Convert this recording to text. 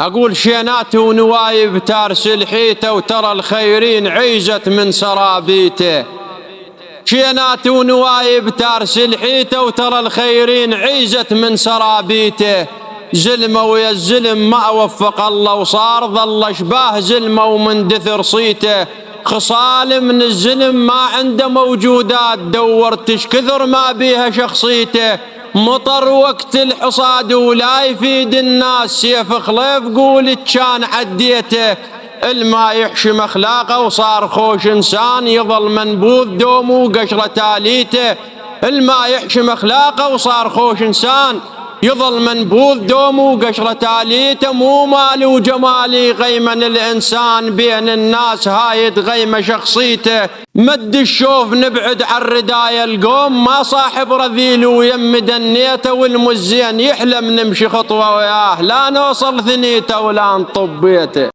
أقول شينات ونوايب تارسل حيته وترى الخيرين عيزت من سرابيته. شينات ونوايب تارسل حيته وترى الخيرين عيزت من سرابيته. زلمة ويا الزلم ما وفق الله وصار ظل اشباه زلمة ومن دثر صيته. خصال من الزلم ما عنده موجودات دورتش كثر ما بيها شخصيته. مطر وقت الحصاد ولا يفيد الناس سيف خليف قول كان عديته. الماء يحشم اخلاقه وصار خوش انسان يظل منبوذ دومه وقشره تاليته. الماء يحشم اخلاقه وصار خوش انسان يظل منبوذ دومه وقشره تاليته. مو مالي وجمالي غيمن الانسان بين الناس هاي تغيمه شخصيته. مد الشوف نبعد عن ردايا القوم ما صاحب رذيل ويم دنيته. والمزين يحلم نمشي خطوه وياه لا نوصل ثنيته ولا نطب بيته.